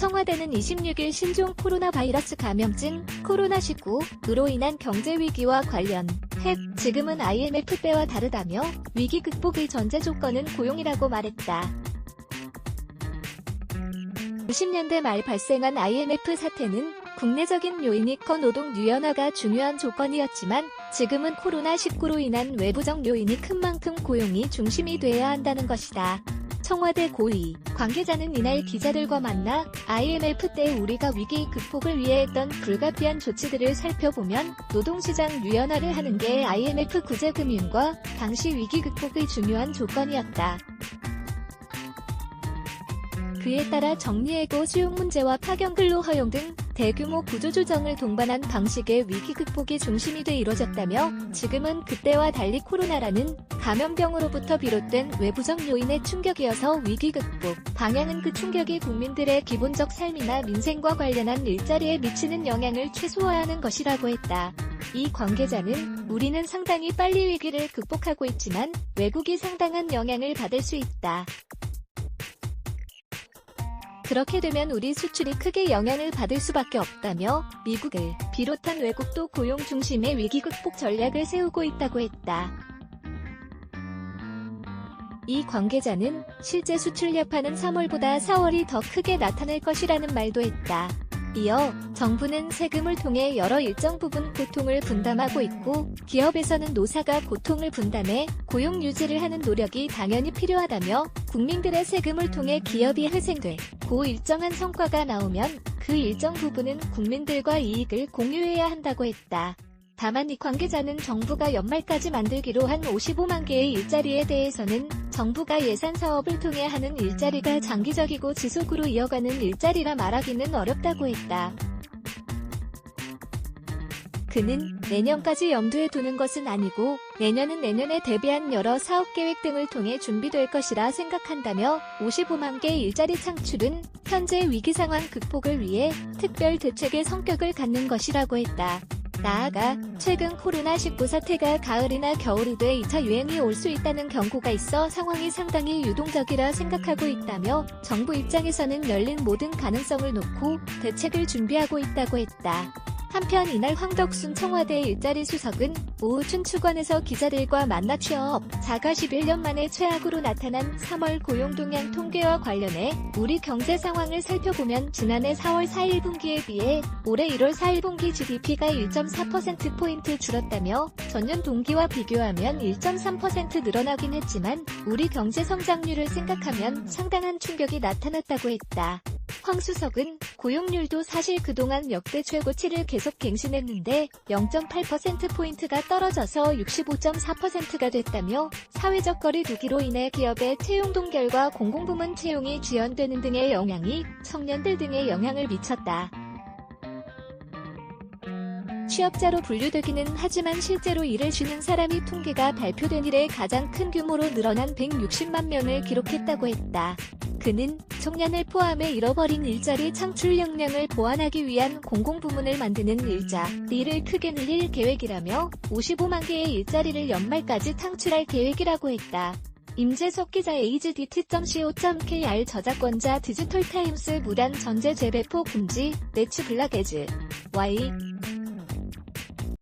청와대는 26일 신종 코로나 바이러스 감염증 코로나19로 인한 경제 위기와 관련해 지금은 IMF 때와 다르다며 위기 극복의 전제 조건은 고용이라고 말했다. 90년대 말 발생한 IMF 사태는 국내적인 요인이 커 노동 유연화가 중요한 조건이었지만 지금은 코로나19로 인한 외부적 요인이 큰 만큼 고용이 중심이 돼야 한다는 것이다. 청와대 고위 관계자는 이날 기자들과 만나 IMF 때 우리가 위기 극복을 위해 했던 불가피한 조치들을 살펴보면 노동시장 유연화를 하는 게 IMF 구제금융과 당시 위기 극복의 중요한 조건이었다. 그에 따라 정리해고 수용 문제와 파견근로 허용 등 대규모 구조조정을 동반한 방식의 위기 극복이 중심이 돼 이뤄졌다며 지금은 그때와 달리 코로나라는 감염병으로부터 비롯된 외부적 요인의 충격이어서 위기 극복 방향은 그 충격이 국민들의 기본적 삶이나 민생과 관련한 일자리에 미치는 영향을 최소화하는 것이라고 했다. 이 관계자는 우리는 상당히 빨리 위기를 극복하고 있지만 외국이 상당한 영향을 받을 수 있다. 그렇게 되면 우리 수출이 크게 영향을 받을 수밖에 없다며 미국을 비롯한 외국도 고용 중심의 위기 극복 전략을 세우고 있다고 했다. 이 관계자는 실제 수출 여파는 3월보다 4월이 더 크게 나타날 것이라는 말도 했다. 이어 정부는 세금을 통해 여러 일정 부분 고통을 분담하고 있고 기업에서는 노사가 고통을 분담해 고용 유지를 하는 노력이 당연히 필요하다며 국민들의 세금을 통해 기업이 회생되고 일정한 성과가 나오면 그 일정 부분은 국민들과 이익을 공유해야 한다고 했다. 다만 이 관계자는 정부가 연말까지 만들기로 한 55만 개의 일자리에 대해서는 정부가 예산 사업을 통해 하는 일자리가 장기적이고 지속으로 이어가는 일자리라 말하기는 어렵다고 했다. 그는 내년까지 염두에 두는 것은 아니고 내년은 내년에 대비한 여러 사업계획 등을 통해 준비될 것이라 생각한다며 55만 개의 일자리 창출은 현재 위기 상황 극복을 위해 특별 대책의 성격을 갖는 것이라고 했다. 나아가 최근 코로나19 사태가 가을이나 겨울이 돼 2차 유행이 올 수 있다는 경고가 있어 상황이 상당히 유동적이라 생각하고 있다며 정부 입장에서는 열린 모든 가능성을 놓고 대책을 준비하고 있다고 했다. 한편 이날 황덕순 청와대 일자리 수석은 오후 춘추관에서 기자들과 만나 취업 자가 11년 만에 최악으로 나타난 3월 고용동향 통계와 관련해 우리 경제 상황을 살펴보면 지난해 4월 4일분기에 비해 올해 1월 4일분기 GDP가 1.4%포인트 줄었다며 전년 동기와 비교하면 1.3% 늘어나긴 했지만 우리 경제 성장률을 생각하면 상당한 충격이 나타났다고 했다. 황 수석은 고용률도 사실 그동안 역대 최고치를 계속 갱신했는데 0.8%포인트가 떨어져서 65.4%가 됐다며 사회적 거리 두기로 인해 기업의 채용 동결과 공공부문 채용이 지연되는 등의 영향이 청년들 등에 영향을 미쳤다. 취업자로 분류되기는 하지만 실제로 일을 쉬는 사람이 통계가 발표된 이래 가장 큰 규모로 늘어난 160만 명을 기록했다고 했다. 그는 청년을 포함해 잃어버린 일자리 창출 역량을 보완하기 위한 공공부문을 만드는 일자리를 크게 늘릴 계획이라며 55만 개의 일자리를 연말까지 창출할 계획이라고 했다. 임재석 기자 hdt.co.kr 저작권자 디지털타임스 무단 전제 재배포 금지 네츠블락에즈 Y